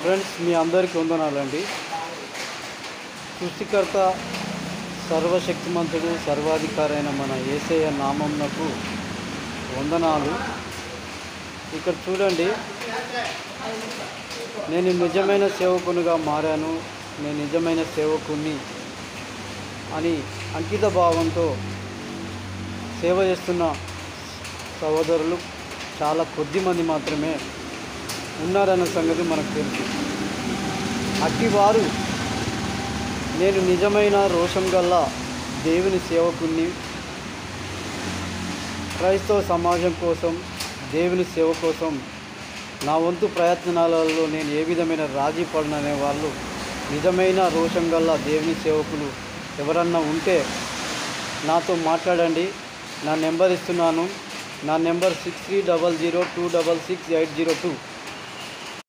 Friends, మీ అందరికీ వందనాలండి. సృష్టికర్త, సర్వశక్తిమంతుడు, సర్వాధికారైన మన యేసయ్య నామమునకు వందనాలు. ఇక్కడ చూడండి, నేను నిజమైన సేవకునిగా మారాను, నేను నిజమైన సేవకుని అని అంకిత భావంతో సేవ చేస్తున్న సహోదరులు చాలా కొద్ది మంది మాత్రమే ఉన్నారన్న సంగతి మనకు తెలుసు. అట్టివారు నేను నిజమైన రోషం గల దేవుని సేవకుని, క్రైస్తవ సమాజం కోసం, దేవుని సేవ కోసం నా వంతు ప్రయత్నాలలో నేను ఏ విధమైన రాజీ పడననే వాళ్ళు నిజమైన రోషం గల దేవుని సేవకులు ఎవరన్నా ఉంటే నాతో మాట్లాడండి. నా నెంబర్ ఇస్తున్నాను. నా నెంబర్ 6300266802.